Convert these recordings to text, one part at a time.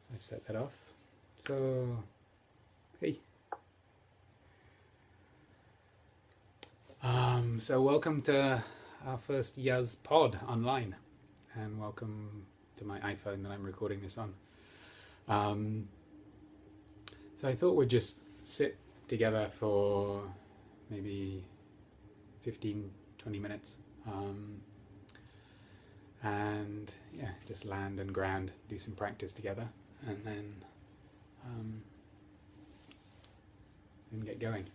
So I've set that off. So, hey. So welcome to our first YUZ Pod online, and welcome to my iPhone that I'm recording this on. So I thought we'd just sit together for maybe 15-20 minutes, and yeah, just land and ground, do some practice together, and then get going.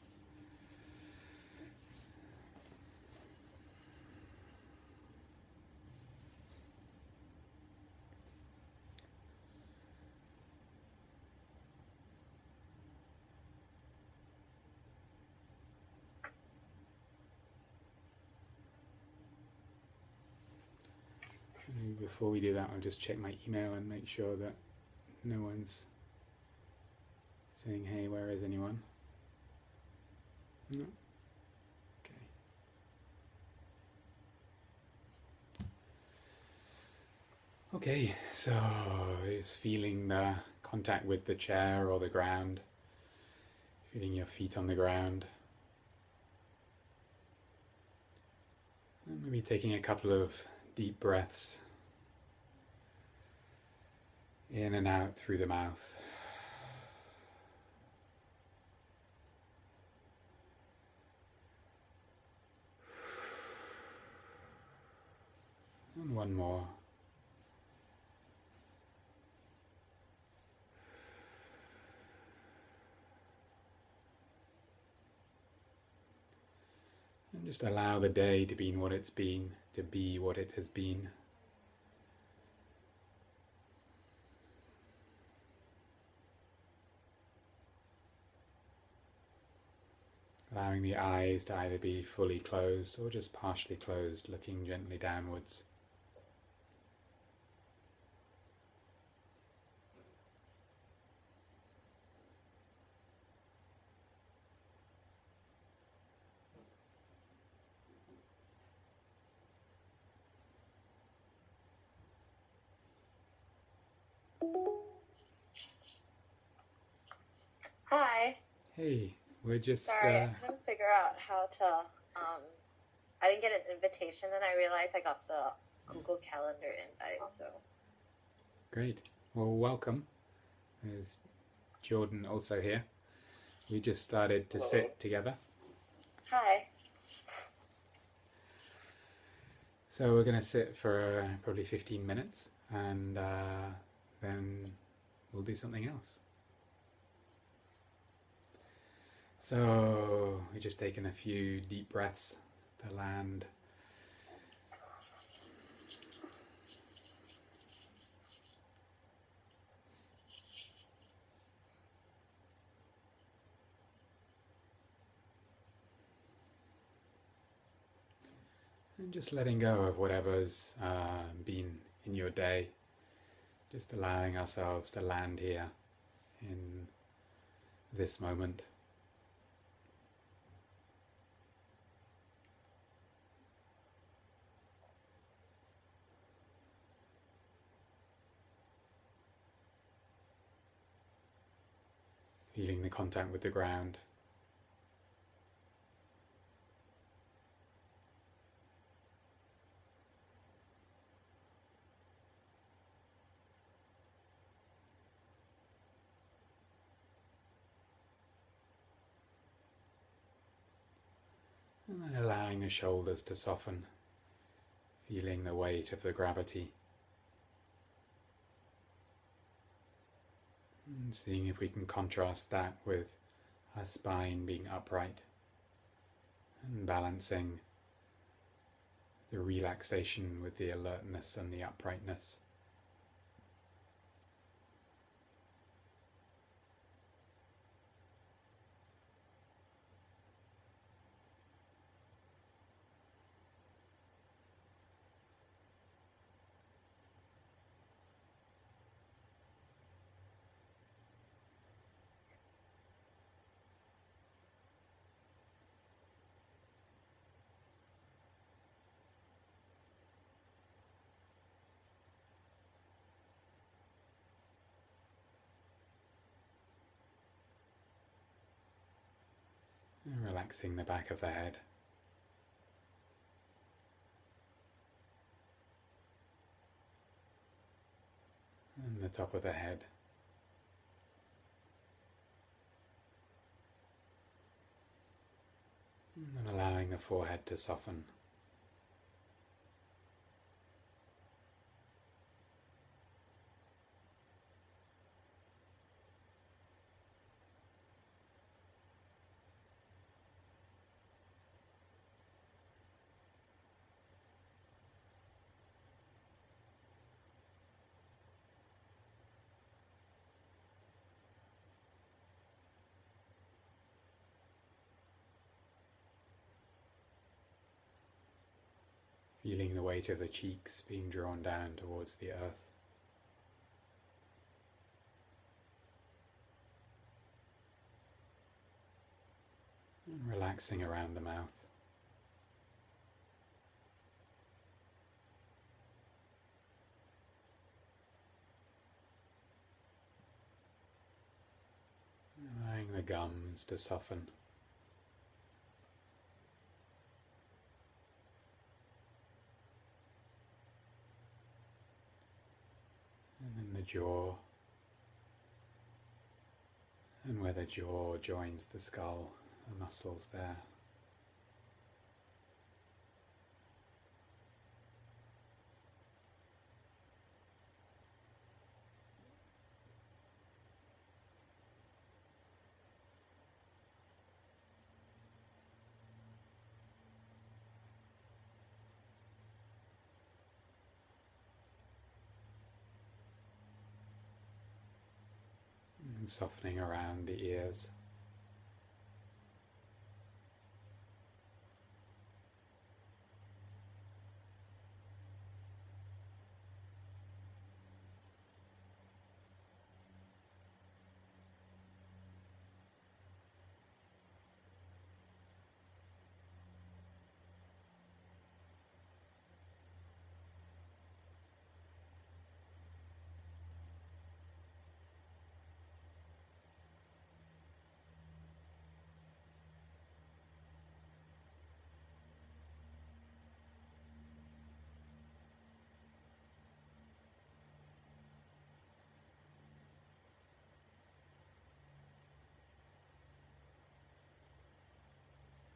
Before we do that, I'll just check my email and make sure that no one's saying, hey, where is anyone? No. Okay. Okay, so just feeling the contact with the chair or the ground, feeling your feet on the ground. And maybe taking a couple of deep breaths in and out through the mouth. And one more. And just allow the day to be what it's been, to be what it has been. Allowing the eyes to either be fully closed or just partially closed, looking gently downwards. Hi. Hey, we're just... Sorry, I couldn't figure out how to... I didn't get an invitation, and I realized I got the Google Calendar invite, so... Great. Well, welcome. There's Jordan also here. We just started to sit together. Hi. So we're going to sit for probably 15 minutes, and then we'll do something else. So we've just taken a few deep breaths to land. And just letting go of whatever's been in your day. Just allowing ourselves to land here in this moment. Feeling the contact with the ground. And then allowing the shoulders to soften, feeling the weight of the gravity. And seeing if we can contrast that with our spine being upright and balancing the relaxation with the alertness and the uprightness. And relaxing the back of the head. And the top of the head. And allowing the forehead to soften. Feeling the weight of the cheeks being drawn down towards the earth. And relaxing around the mouth. Allowing the gums to soften. And then the jaw, and where the jaw joins the skull, the muscles there. And softening around the ears.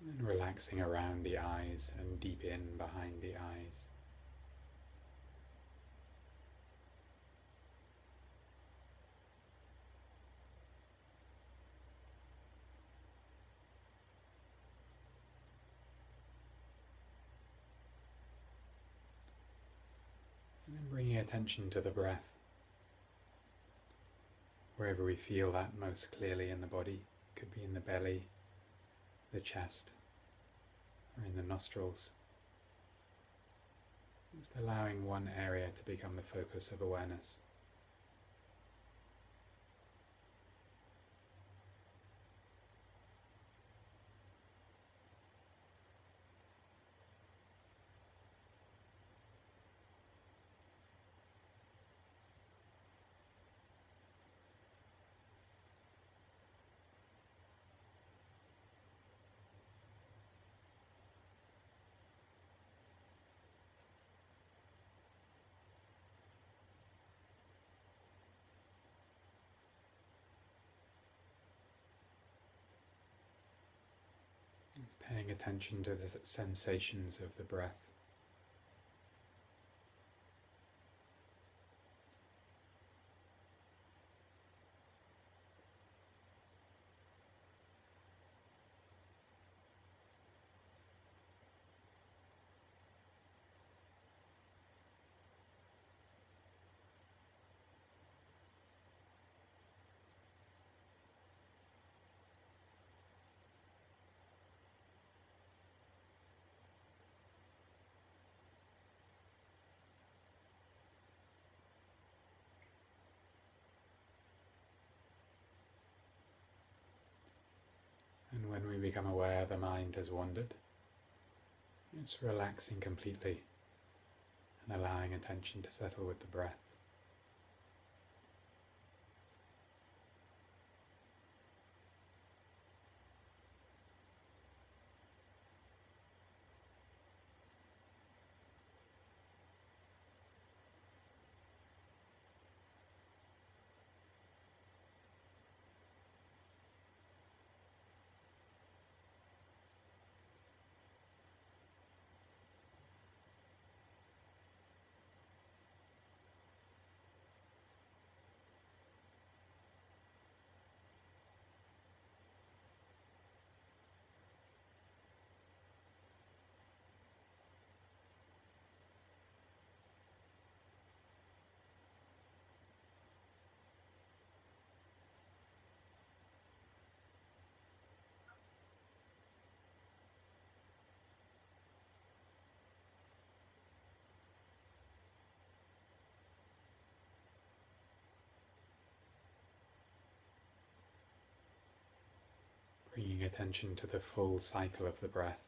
And relaxing around the eyes and deep in behind the eyes. And then bringing attention to the breath. Wherever we feel that most clearly in the body, could be in the belly, the chest, or in the nostrils. Just allowing one area to become the focus of awareness. Just paying attention to the sensations of the breath. And when we become aware the mind has wandered, it's relaxing completely and allowing attention to settle with the breath. attention to the full cycle of the breath.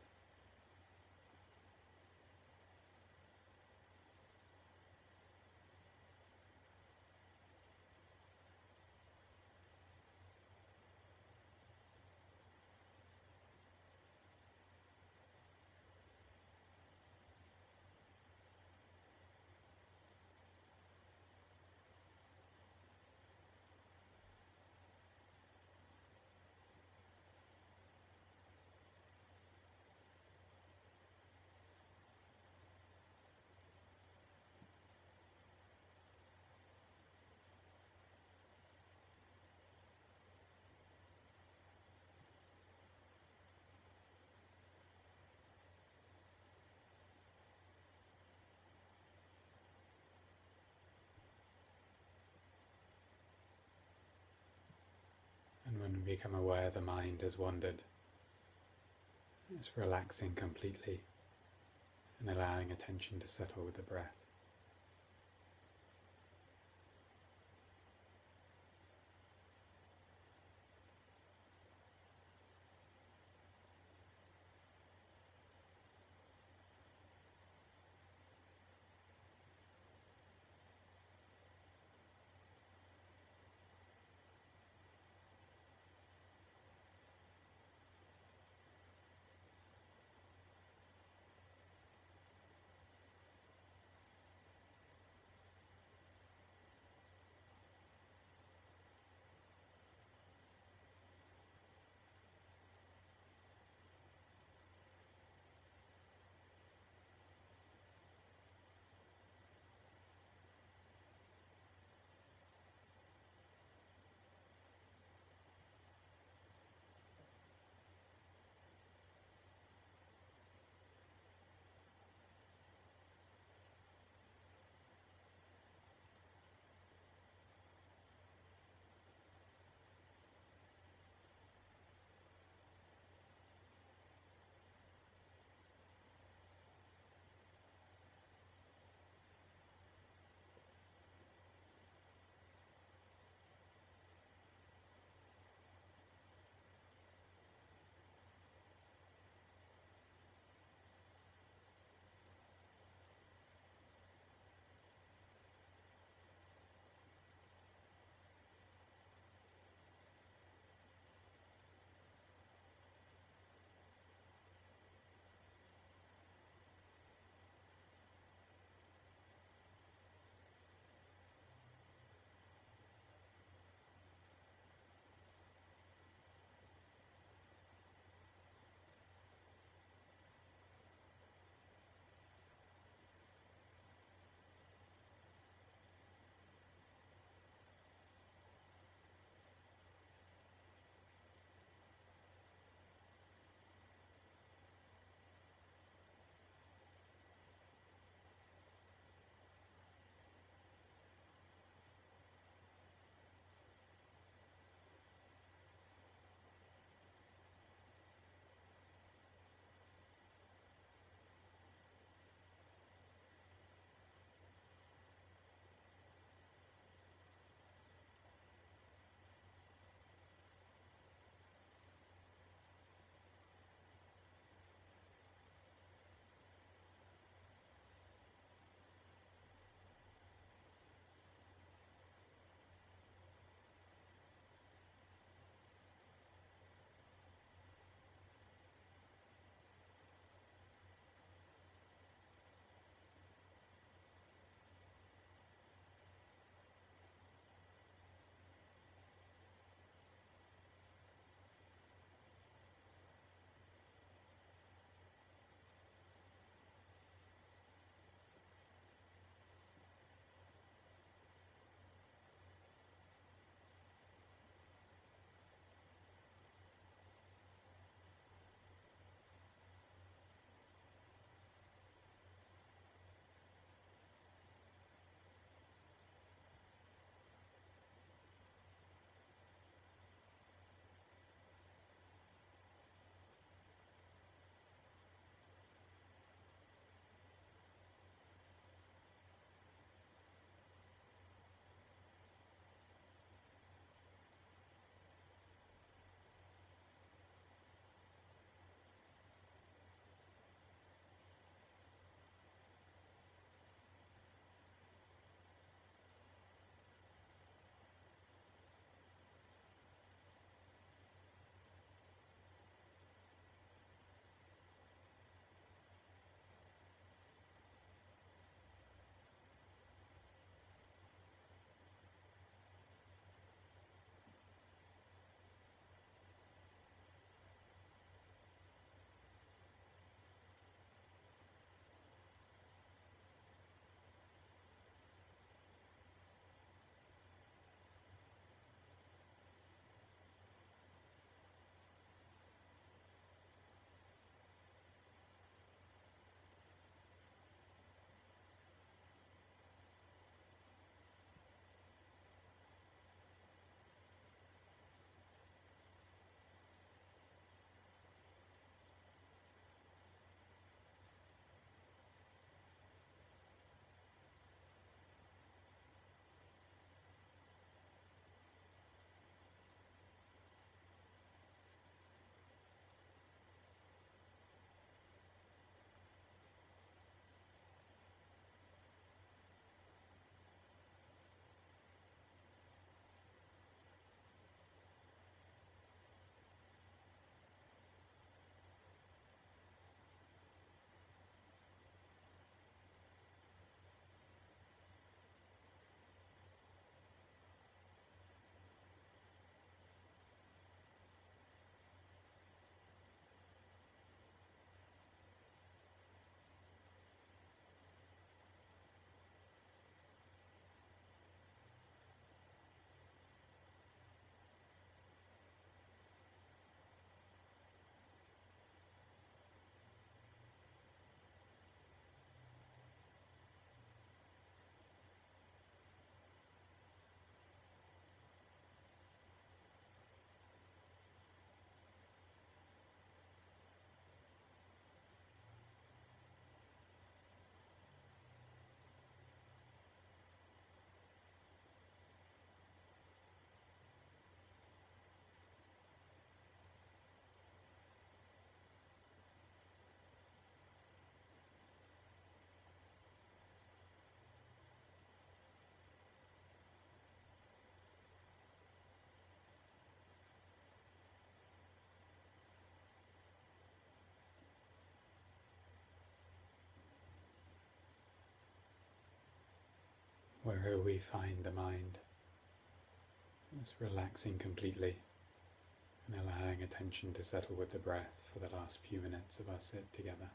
And when we become aware the mind has wandered, just relaxing completely and allowing attention to settle with the breath. wherever we find the mind, just relaxing completely and allowing attention to settle with the breath for the last few minutes of our sit together.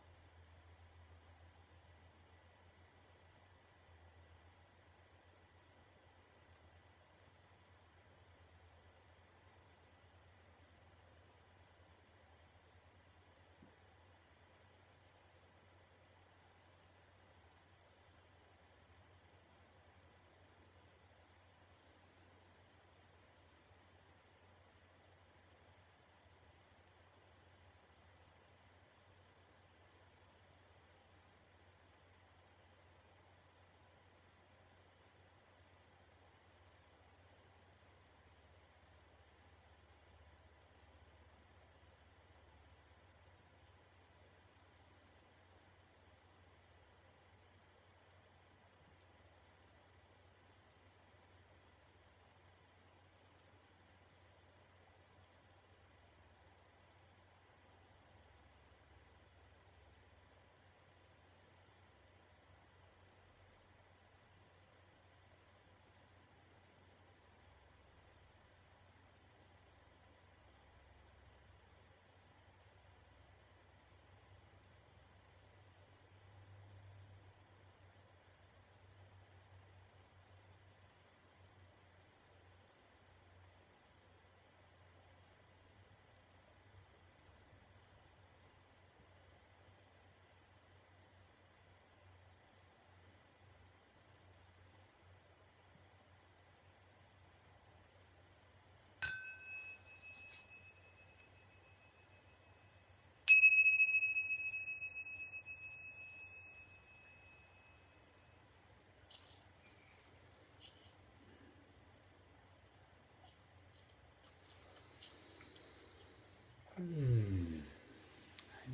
I'm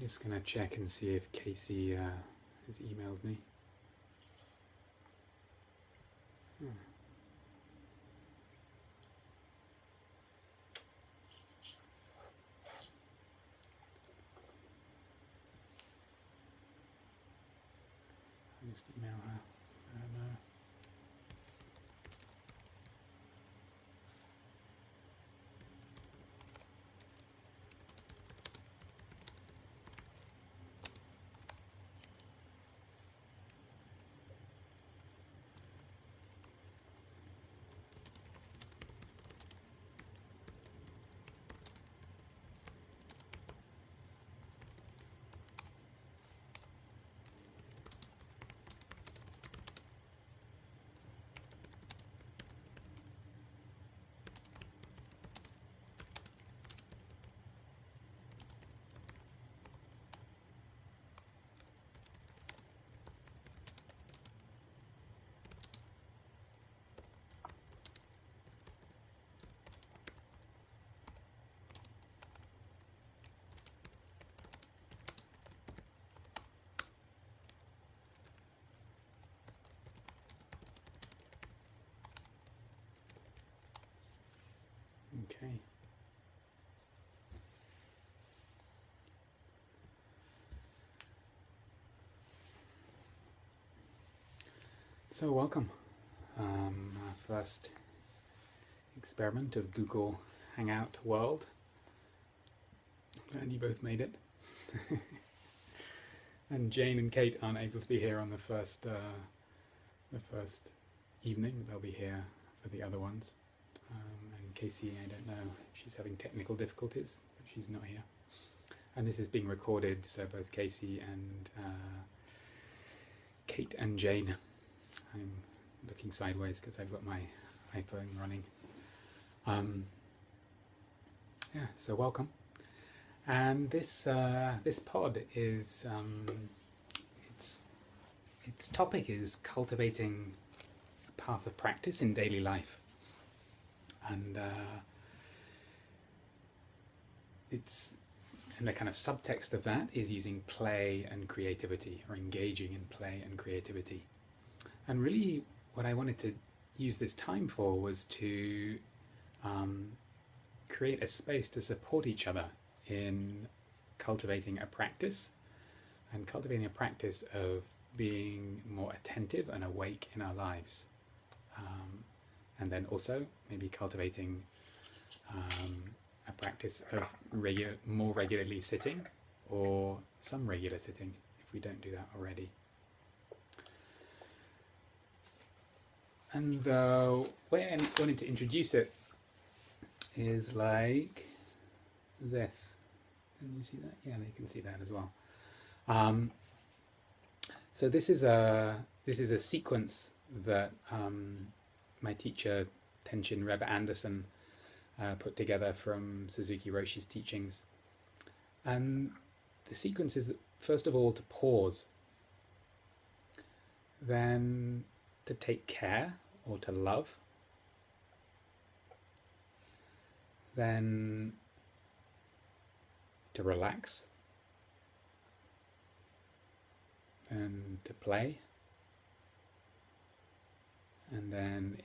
just going to check and see if Casey has emailed me. I'll just email her. I don't know. Okay. So welcome. Our first experiment of Google Hangout World. Glad you both made it. And Jane and Kate aren't able to be here on the first evening. They'll be here for the other ones. And Casey, I don't know if she's having technical difficulties, but she's not here. And this is being recorded, so both Casey and Kate and Jane. I'm looking sideways because I've got my iPhone running. Yeah, so welcome. And this pod is its topic is cultivating a path of practice in daily life. And the kind of subtext of that is using play and creativity, or engaging in play and creativity. And really what I wanted to use this time for was to create a space to support each other in cultivating a practice, and cultivating a practice of being more attentive and awake in our lives. And then also maybe cultivating a practice of more regularly sitting, or some regular sitting if we don't do that already. And the way I wanted to introduce it is like this. Can you see that? Yeah, they can see that as well. So this is a sequence that my teacher Tenshin Rebbe Anderson put together from Suzuki Roshi's teachings. And the sequence is that, first of all, to pause, then to take care or to love, then to relax, then to play, and then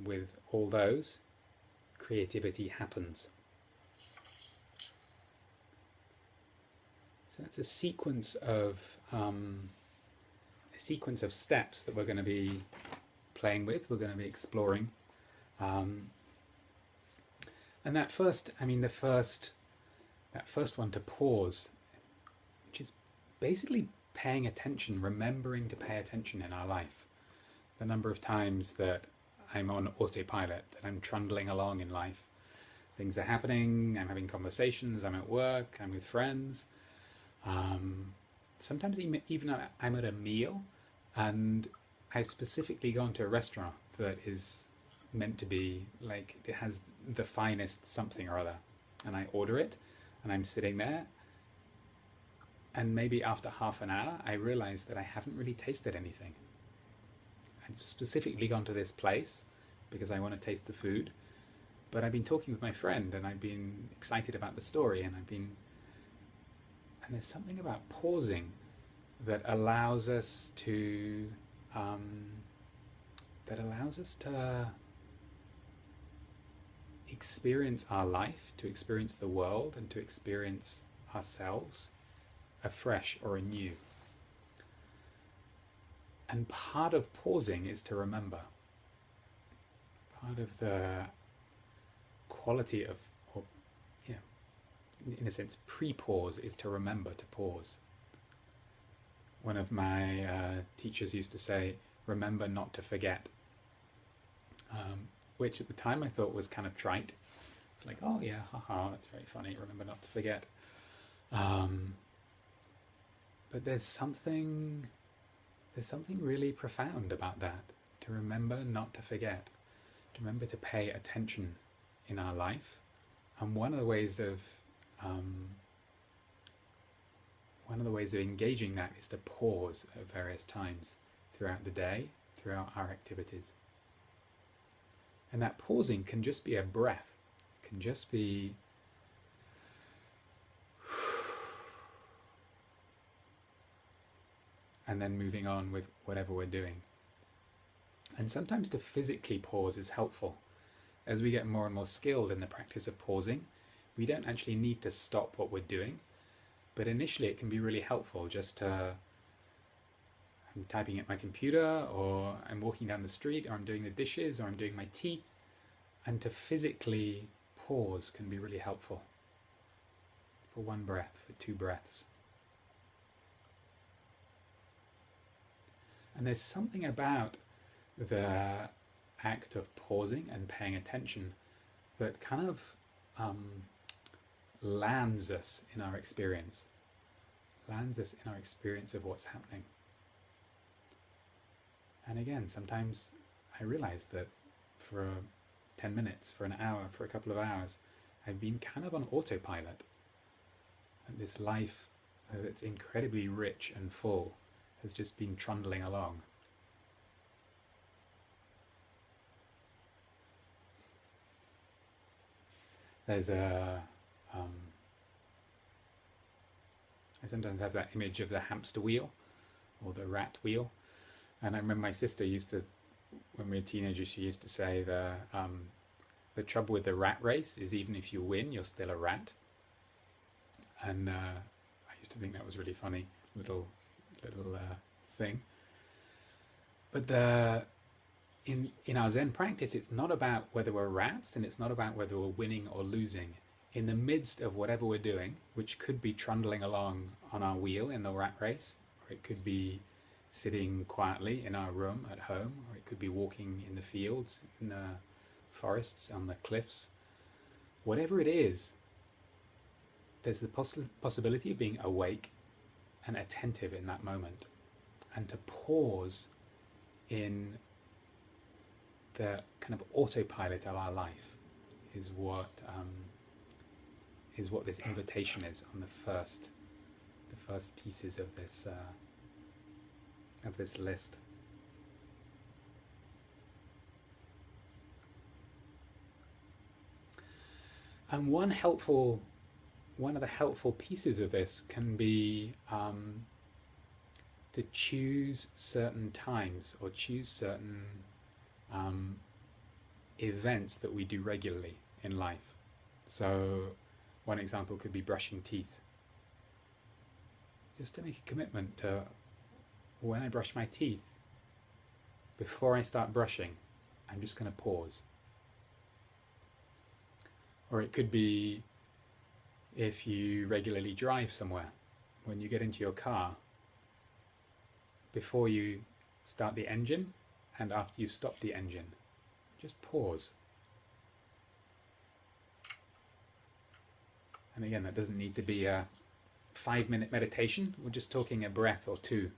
with all those, creativity happens. So that's a sequence of steps that we're going to be playing with. We're going to be exploring, and that first one, to pause, which is basically paying attention, remembering to pay attention in our life. The number of times that I'm on autopilot, that I'm trundling along in life. Things are happening, I'm having conversations, I'm at work, I'm with friends. Sometimes even I'm at a meal and I've specifically gone to a restaurant that is meant to be like, it has the finest something or other. And I order it and I'm sitting there, and maybe after half an hour I realize that I haven't really tasted anything. I've specifically gone to this place because I want to taste the food, but I've been talking with my friend and I've been excited about the story, and there's something about pausing that allows us to experience our life, to experience the world, and to experience ourselves afresh or anew. And part of pausing is to remember. Part of the quality of, in a sense, pre-pause is to remember to pause. One of my teachers used to say, remember not to forget, which at the time I thought was kind of trite. It's like, oh yeah, haha, that's very funny, remember not to forget. But there's something really profound about that, to remember not to forget, to remember to pay attention in our life. And one of the ways of engaging that is to pause at various times throughout the day, throughout our activities. And that pausing can just be a breath. It can just be and then moving on with whatever we're doing. And sometimes to physically pause is helpful. As we get more and more skilled in the practice of pausing, we don't actually need to stop what we're doing, but initially it can be really helpful just to, I'm typing at my computer, or I'm walking down the street, or I'm doing the dishes, or I'm doing my teeth, and to physically pause can be really helpful. For one breath, for two breaths. And there's something about the act of pausing and paying attention that kind of lands us in our experience. Lands us in our experience of what's happening. And again, sometimes I realize that for 10 minutes, for an hour, for a couple of hours, I've been kind of on autopilot. And this life that's incredibly rich and full has just been trundling along. There's I sometimes have that image of the hamster wheel or the rat wheel, and I remember my sister used to, when we were teenagers, she used to say the trouble with the rat race is even if you win, you're still a rat. And I used to think that was really funny, little thing. But in our Zen practice, it's not about whether we're rats, and it's not about whether we're winning or losing. In the midst of whatever we're doing, which could be trundling along on our wheel in the rat race, or it could be sitting quietly in our room at home, or it could be walking in the fields, in the forests, on the cliffs. Whatever it is, there's the possibility of being awake and attentive in that moment, and to pause in the kind of autopilot of our life is what this invitation is on the first pieces of this list. And one of the helpful pieces of this can be to choose certain times or choose certain events that we do regularly in life. So one example could be brushing teeth. Just to make a commitment to, when I brush my teeth, before I start brushing, I'm just going to pause. Or it could be if you regularly drive somewhere, when you get into your car, before you start the engine and after you've stopped the engine, just pause. And again, that doesn't need to be a 5-minute meditation. We're just talking a breath or two.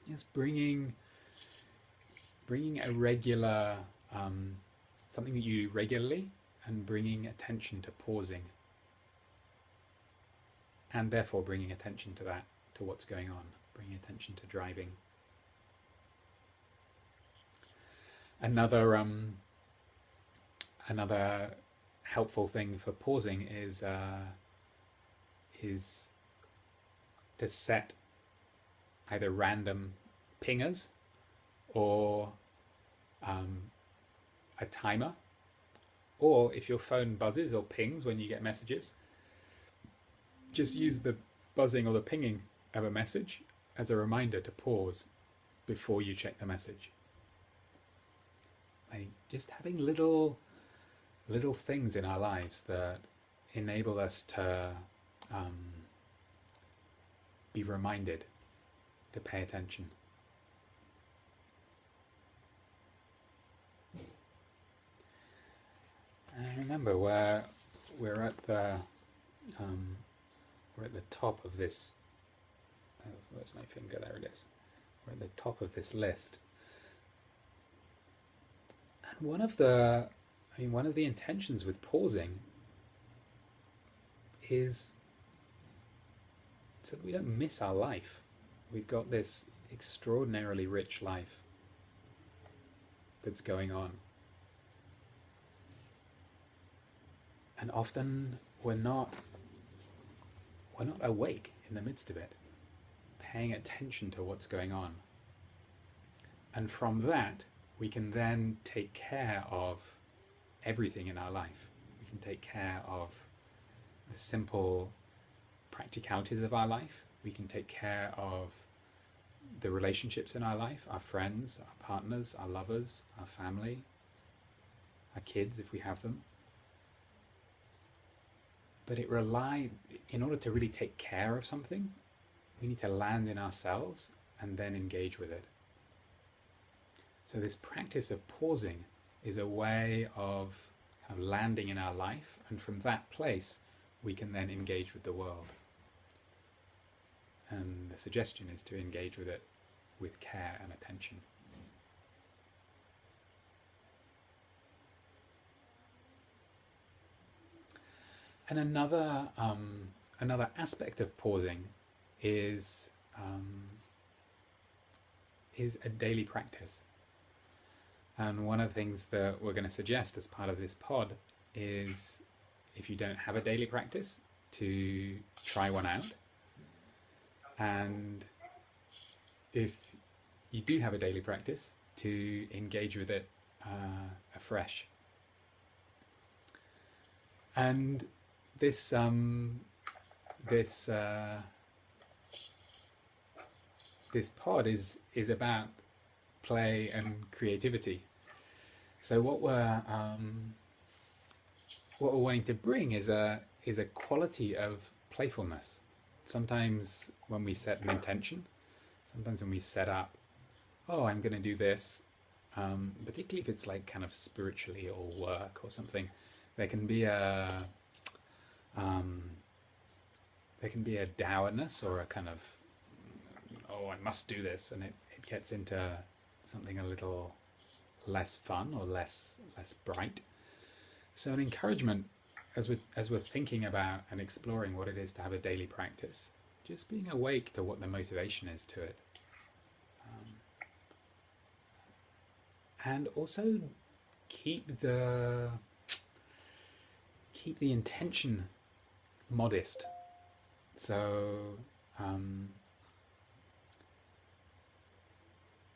Just bringing a regular, something that you do regularly, and bringing attention to pausing. And therefore bringing attention to that, to what's going on, bringing attention to driving. Another helpful thing for pausing is to set either random pingers or a timer, or if your phone buzzes or pings when you get messages, just use the buzzing or the pinging of a message as a reminder to pause before you check the message. Like just having little things in our lives that enable us to be reminded to pay attention. And remember, we're at the top of this. Where's my finger? There it is. We're at the top of this list. And one of the intentions with pausing is so that we don't miss our life. We've got this extraordinarily rich life that's going on. And often we're not awake in the midst of it, paying attention to what's going on. And from that, we can then take care of everything in our life. We can take care of the simple practicalities of our life. We can take care of the relationships in our life, our friends, our partners, our lovers, our family, our kids if we have them. But in order to really take care of something, we need to land in ourselves and then engage with it. So this practice of pausing is a way of landing in our life, and from that place we can then engage with the world. And the suggestion is to engage with it with care and attention. And another aspect of pausing is a daily practice. And one of the things that we're going to suggest as part of this pod is, if you don't have a daily practice, to try one out. And if you do have a daily practice, to engage with it afresh. And this pod is about play and creativity. So what we're wanting to bring is a quality of playfulness. Sometimes when we set an intention, sometimes when we set up, oh, I'm going to do this, particularly if it's like kind of spiritually or work or something, there can be a dourness or a kind of, oh, I must do this, and it gets into something a little less fun or less bright. So an encouragement, as we're thinking about and exploring what it is to have a daily practice, just being awake to what the motivation is to it, and also keep the intention modest. So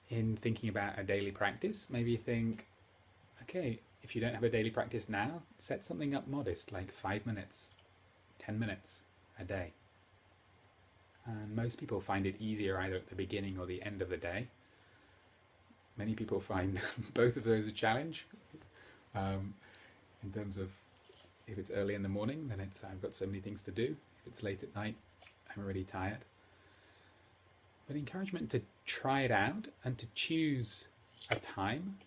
in thinking about a daily practice, maybe think, okay, if you don't have a daily practice now, set something up modest, like 5 minutes, 10 minutes a day. And most people find it easier either at the beginning or the end of the day. Many people find both of those a challenge. In terms of, if it's early in the morning, then it's, I've got so many things to do. If it's late at night, I'm already tired. But encouragement to try it out and to choose a time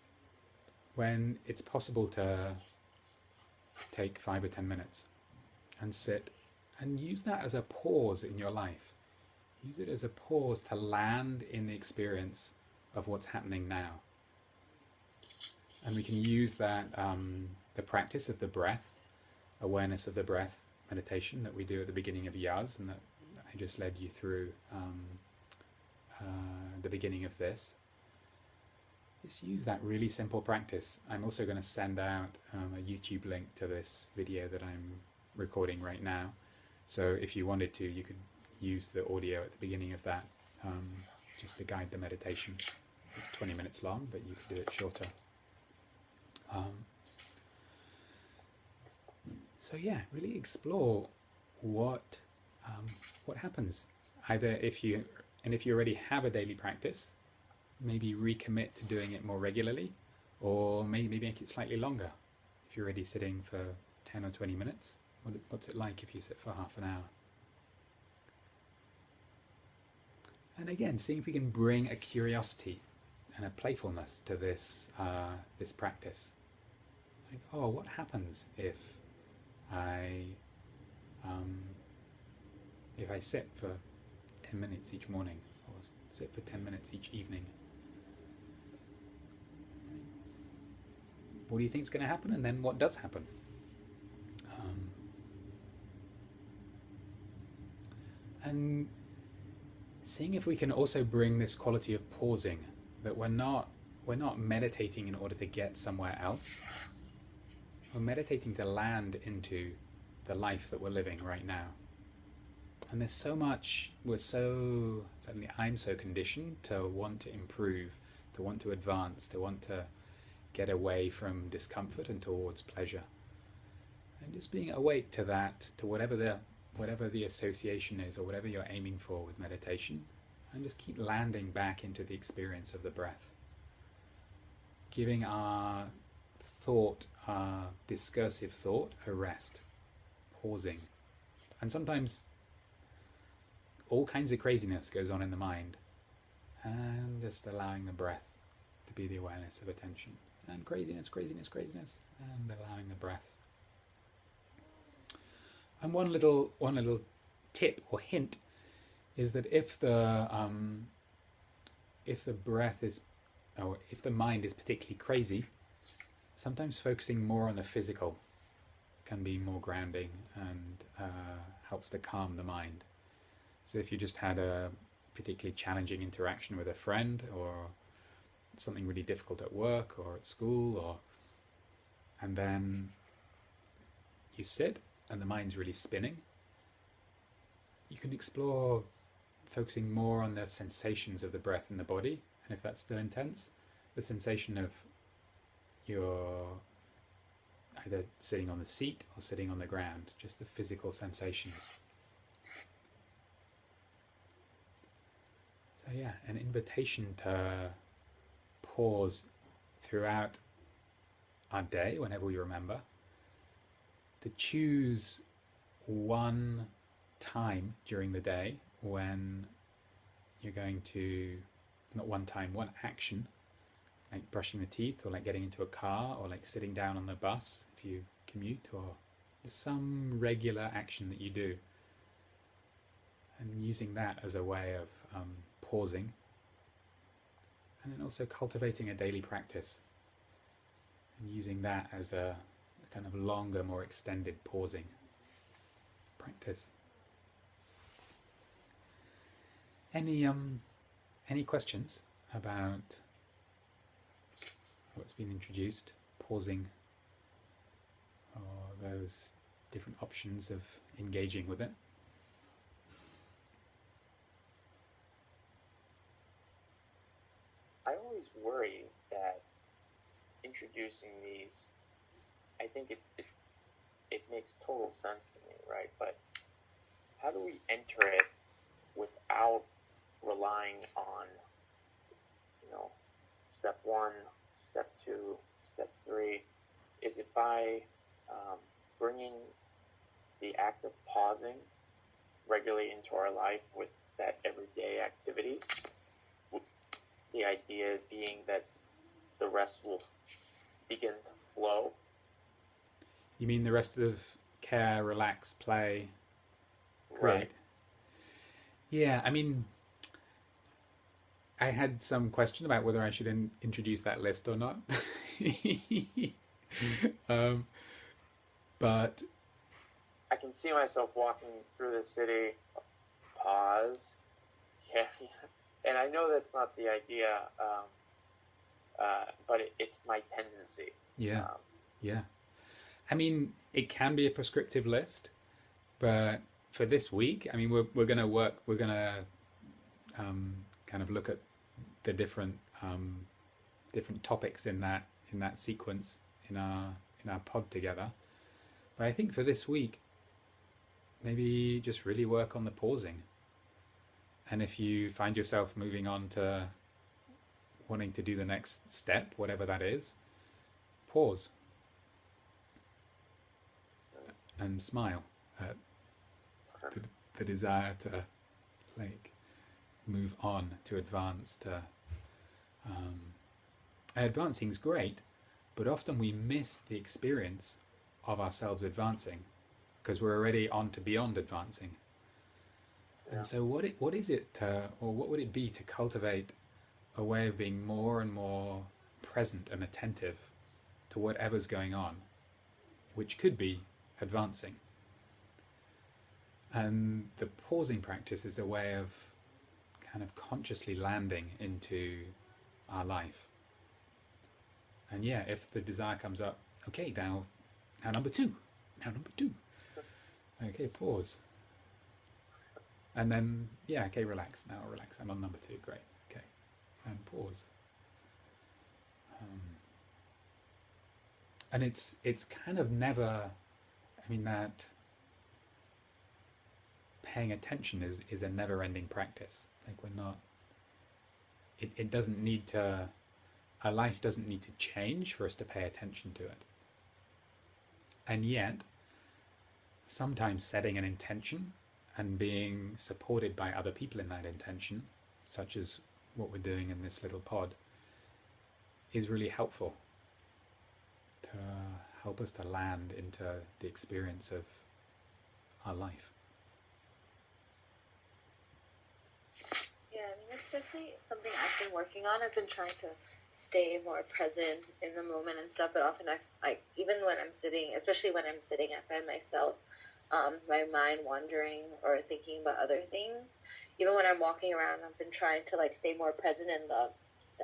when it's possible to take 5 or 10 minutes and sit and use that as a pause in your life. Use it as a pause to land in the experience of what's happening now. And we can use that, the practice of the breath, awareness of the breath meditation that we do at the beginning of YUZ, and that I just led you through the beginning of this. Just use that really simple practice. I'm also going to send out a YouTube link to this video that I'm recording right now. So if you wanted to, you could use the audio at the beginning of that just to guide the meditation. It's 20 minutes long, but you could do it shorter. So yeah, really explore what happens. Either if you already have a daily practice, maybe recommit to doing it more regularly, or maybe make it slightly longer. If you're already sitting for 10 or 20 minutes, what's it like if you sit for half an hour? And again, seeing if we can bring a curiosity and a playfulness to this this practice. Like, oh, what happens if I sit for 10 minutes each morning, or sit for 10 minutes each evening? What do you think is going to happen, and then what does happen? And seeing if we can also bring this quality of pausing, that we're not meditating in order to get somewhere else. We're meditating to land into the life that we're living right now. And there's so much, certainly I'm so conditioned to want to improve, to want to advance, to want to get away from discomfort and towards pleasure. And just being awake to that, to whatever the association is, or whatever you're aiming for with meditation, and just keep landing back into the experience of the breath. Giving our thought, our discursive thought, a rest. Pausing. And sometimes all kinds of craziness goes on in the mind, and just allowing the breath to be the awareness of attention. And craziness, and allowing the breath. And one little tip or hint is that if the breath is, or if the mind is particularly crazy, sometimes focusing more on the physical can be more grounding and helps to calm the mind. So if you just had a particularly challenging interaction with a friend, or something really difficult at work or at school, and then you sit and the mind's really spinning, you can explore focusing more on the sensations of the breath in the body, and if that's still intense, the sensation of you're either sitting on the seat or sitting on the ground, just the physical sensations. So yeah, an invitation to pause throughout our day whenever we remember, to choose one time during the day when you're going to, not one time, one action, like brushing the teeth, or like getting into a car, or like sitting down on the bus if you commute, or just some regular action that you do, and using that as a way of pausing, and then also cultivating a daily practice and using that as a kind of longer, more extended pausing practice. Any questions about what's been introduced, pausing, or those different options of engaging with it? I always worry that introducing these, I think it makes total sense to me, right? But how do we enter it without relying on, step 1, step 2, step 3? Is it by bringing the act of pausing regularly into our life with that everyday activity? The idea being that the rest will begin to flow. You mean the rest of care, relax, play, create? Right. Yeah, I mean, I had some question about whether I should introduce that list or not. But I can see myself walking through the city, pause, yeah, and I know that's not the idea, but it's my tendency. yeah, yeah. I mean, it can be a prescriptive list, but for this week, I mean, we're going to work. We're going to kind of look at the different topics in that sequence in our pod together. But I think for this week, maybe just really work on the pausing. And if you find yourself moving on to wanting to do the next step, whatever that is, pause and smile at the desire to like move on, to advance, to and advancing is great, but often we miss the experience of ourselves advancing because we're already on to beyond advancing. Yeah. And so what is it or what would it be to cultivate a way of being more and more present and attentive to whatever's going on, which could be advancing? And the pausing practice is a way of kind of consciously landing into our life. And yeah, if the desire comes up, okay, now number two. Okay, pause. And then, yeah, okay, relax. Now relax. I'm on number 2. Great. Okay. And pause. And it's kind of never, I mean, that paying attention is a never-ending practice. Like we're not, it doesn't need to, our life doesn't need to change for us to pay attention to it. And yet, sometimes setting an intention and being supported by other people in that intention, such as what we're doing in this little pod, is really helpful to help us to land into the experience of our life. Yeah, I mean, it's definitely something I've been working on. I've been trying to stay more present in the moment and stuff, but often even when I'm sitting, especially when I'm sitting, I find myself my mind wandering or thinking about other things. Even when I'm walking around, I've been trying to stay more present in the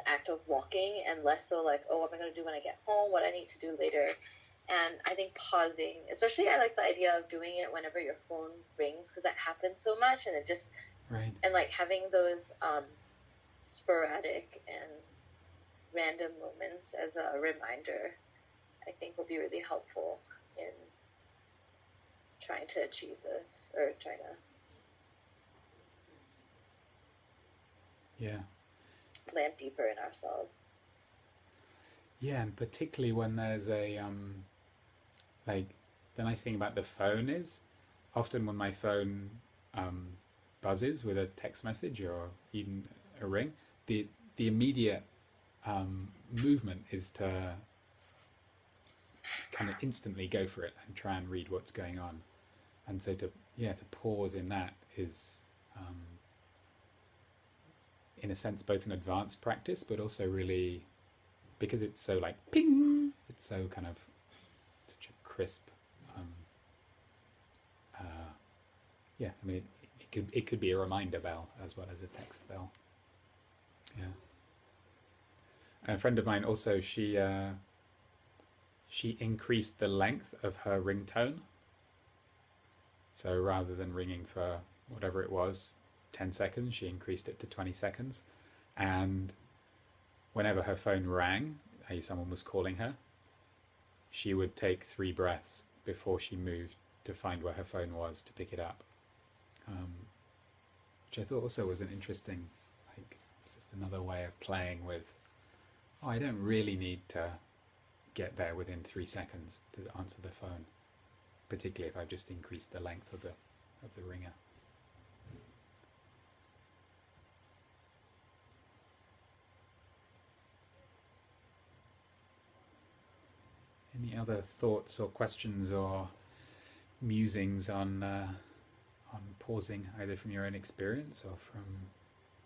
act of walking and less so what am I going to do when I get home, what I need to do later. And I think pausing, especially I like the idea of doing it whenever your phone rings, because that happens so much, and it just right. And having those sporadic and random moments as a reminder, I think will be really helpful in trying to achieve this, or trying to land deeper in ourselves. Yeah, and particularly when there's a like the nice thing about the phone is often when my phone um, buzzes with a text message or even a ring, the immediate movement is to kind of instantly go for it and try and read what's going on. And so to pause in that is um, in a sense both an advanced practice, but also really because it's so like ping, it's so kind of such a crisp. Um, yeah, I mean it could be a reminder bell as well as a text bell. Yeah. And a friend of mine also she increased the length of her ringtone. So rather than ringing for whatever it was, 10 seconds, she increased it to 20 seconds. And whenever her phone rang, i.e., someone was calling her, she would take 3 breaths before she moved to find where her phone was to pick it up. Which I thought also was an interesting, like, just another way of playing with, oh, I don't really need to get there within 3 seconds to answer the phone, particularly if I've just increased the length of the ringer. Any other thoughts or questions or musings on pausing, either from your own experience or from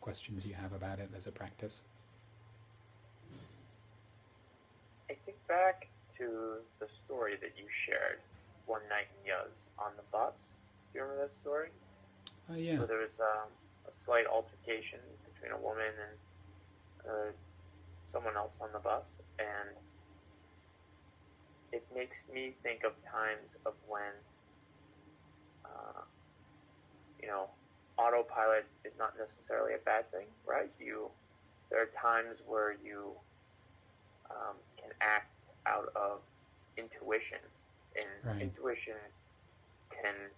questions you have about it as a practice? I think back to the story that you shared one night in YUZ on the bus. Do you remember that story? Oh yeah. Where there was a slight altercation between a woman and someone else on the bus, and it makes me think of times of when autopilot is not necessarily a bad thing, right? There are times where you can act out of intuition, and Right. intuition can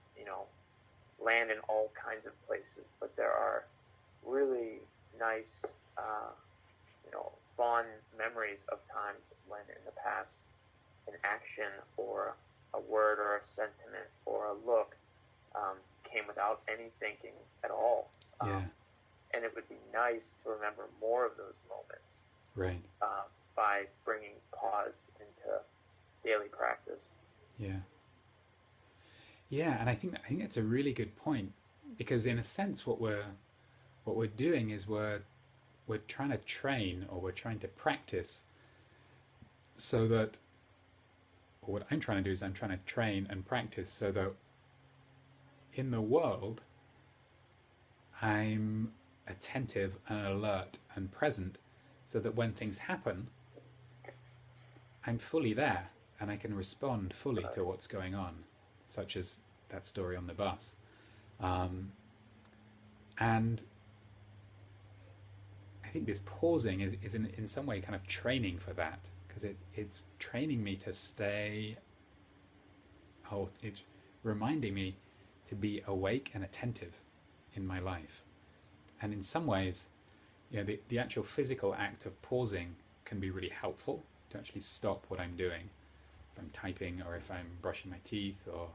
land in all kinds of places, but there are really nice fond memories of times when in the past an action or a word or a sentiment or a look came without any thinking at all. Yeah. And it would be nice to remember more of those moments Right. by bringing pause into daily practice. Yeah. Yeah, and I think that's a really good point, because in a sense what we're doing is we're trying to train, or we're trying to practice so that, or what I'm trying to do is I'm trying to train and practice so that in the world I'm attentive and alert and present, so that when things happen I'm fully there and I can respond fully to what's going on, such as that story on the bus. And I think this pausing is in some way kind of training for that, because it's training me to stay, it's reminding me to be awake and attentive in my life. And in some ways, the actual physical act of pausing can be really helpful to actually stop what I'm doing. If I'm typing, or if I'm brushing my teeth, or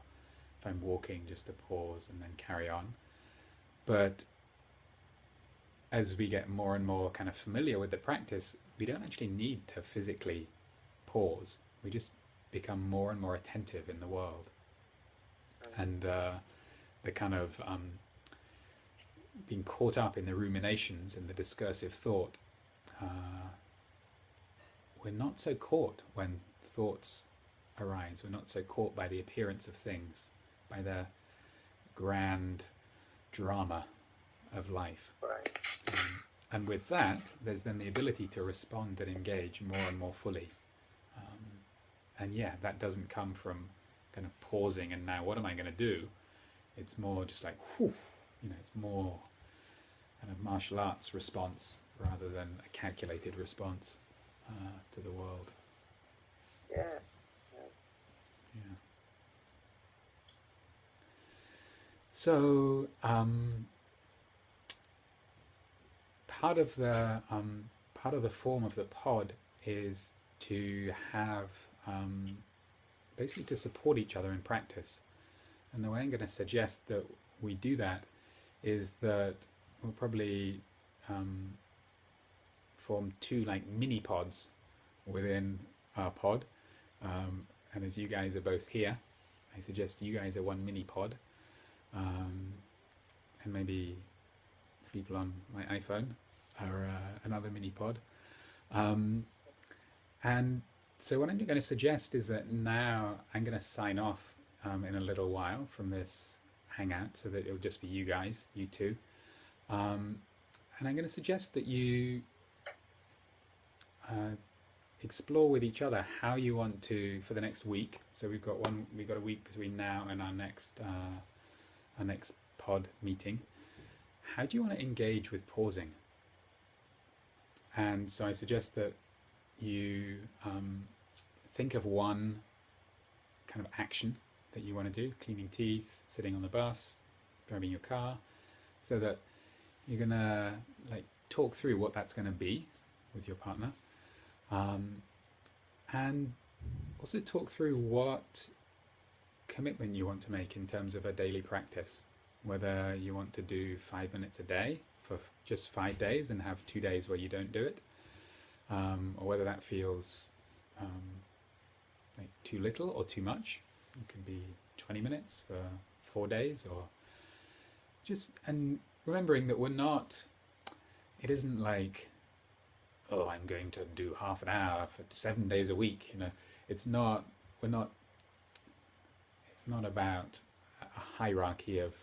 if I'm walking, just to pause and then carry on. But as we get more and more kind of familiar with the practice, we don't actually need to physically pause. We just become more and more attentive in the world. And the kind of being caught up in the ruminations and the discursive thought, we're not so caught when thoughts arise. We're not so caught by the appearance of things, by the grand drama of life. Right. And with that, there's then the ability to respond and engage more and more fully. And yeah, that doesn't come from kind of pausing and now what am I going to do? It's more just like, whew, it's more kind of martial arts response rather than a calculated response to the world. Yeah. Yeah. So part of the form of the pod is to have basically to support each other in practice. And the way I'm going to suggest that we do that is that we'll probably form two like mini pods within our pod. And as you guys are both here, I suggest you guys are one mini pod, and maybe people on my iPhone are another mini pod. And so what I'm going to suggest is that now I'm going to sign off in a little while from this hangout, so that it'll just be you guys, you two. And I'm going to suggest that you explore with each other how you want to for the next week. So we've got a week between now and our next pod meeting. How do you want to engage with pausing? And so I suggest that you think of one kind of action that you want to do: cleaning teeth, sitting on the bus, driving your car, so that you're gonna like talk through what that's going to be with your partner, and also talk through what commitment you want to make in terms of a daily practice. Whether you want to do 5 minutes a day for just 5 days and have 2 days where you don't do it, or whether that feels like too little or too much. It could be 20 minutes for 4 days, or just, and remembering that it isn't like, oh, I'm going to do half an hour for 7 days a week. It's not about a hierarchy of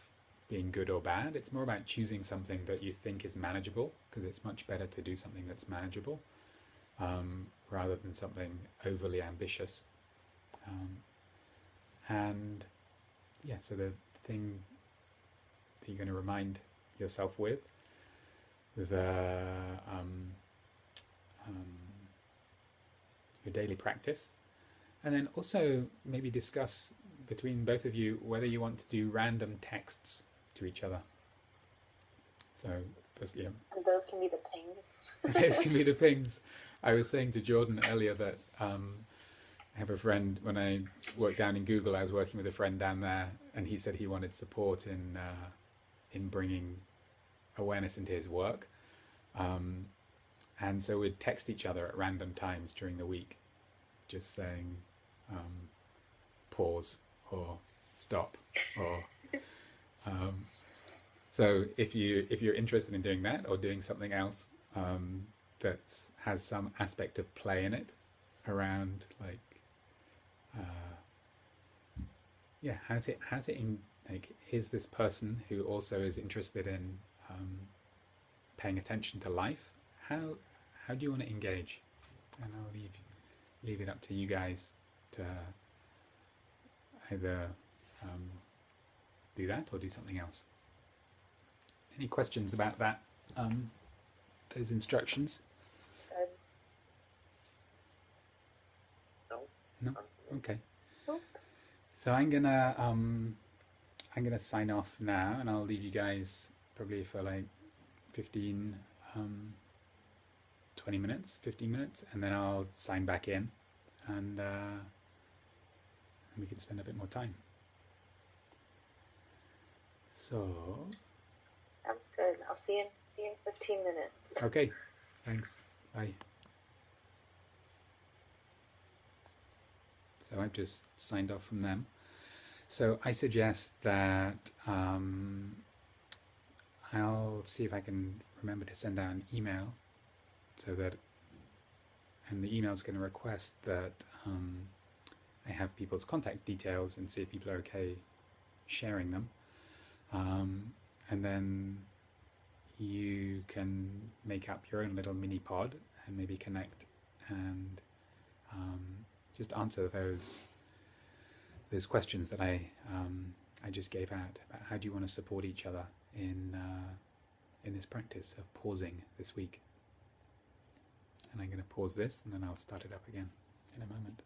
being good or bad. It's more about choosing something that you think is manageable, because it's much better to do something that's manageable rather than something overly ambitious. And yeah, so the thing that you're going to remind yourself with, your daily practice, and then also maybe discuss between both of you whether you want to do random texts to each other. So first, yeah. And those can be the pings. Those can be the pings. I was saying to Jordan earlier that I have a friend, when I worked down in Google, I was working with a friend down there, and he said he wanted support in bringing awareness into his work. And so we'd text each other at random times during the week, just saying pause or stop, or so if you're interested in doing that or doing something else that has some aspect of play in it, around like here's this person who also is interested in paying attention to life. How do you want to engage? And I'll leave it up to you guys to either do that or do something else. Any questions about that? Those instructions? No? Okay. So I'm gonna sign off now, and I'll leave you guys probably for like 15 minutes, and then I'll sign back in, and we can spend a bit more time. So sounds good. I'll see you in 15 minutes. Okay, thanks. Bye. So I've just signed off from them. So I suggest that I'll see if I can remember to send out an email, so that, and the email is going to request that I have people's contact details, and see if people are okay sharing them. And then you can make up your own little mini pod and maybe connect and just answer those questions that I just gave out about how do you want to support each other in this practice of pausing this week. And I'm going to pause this, and then I'll start it up again in a moment.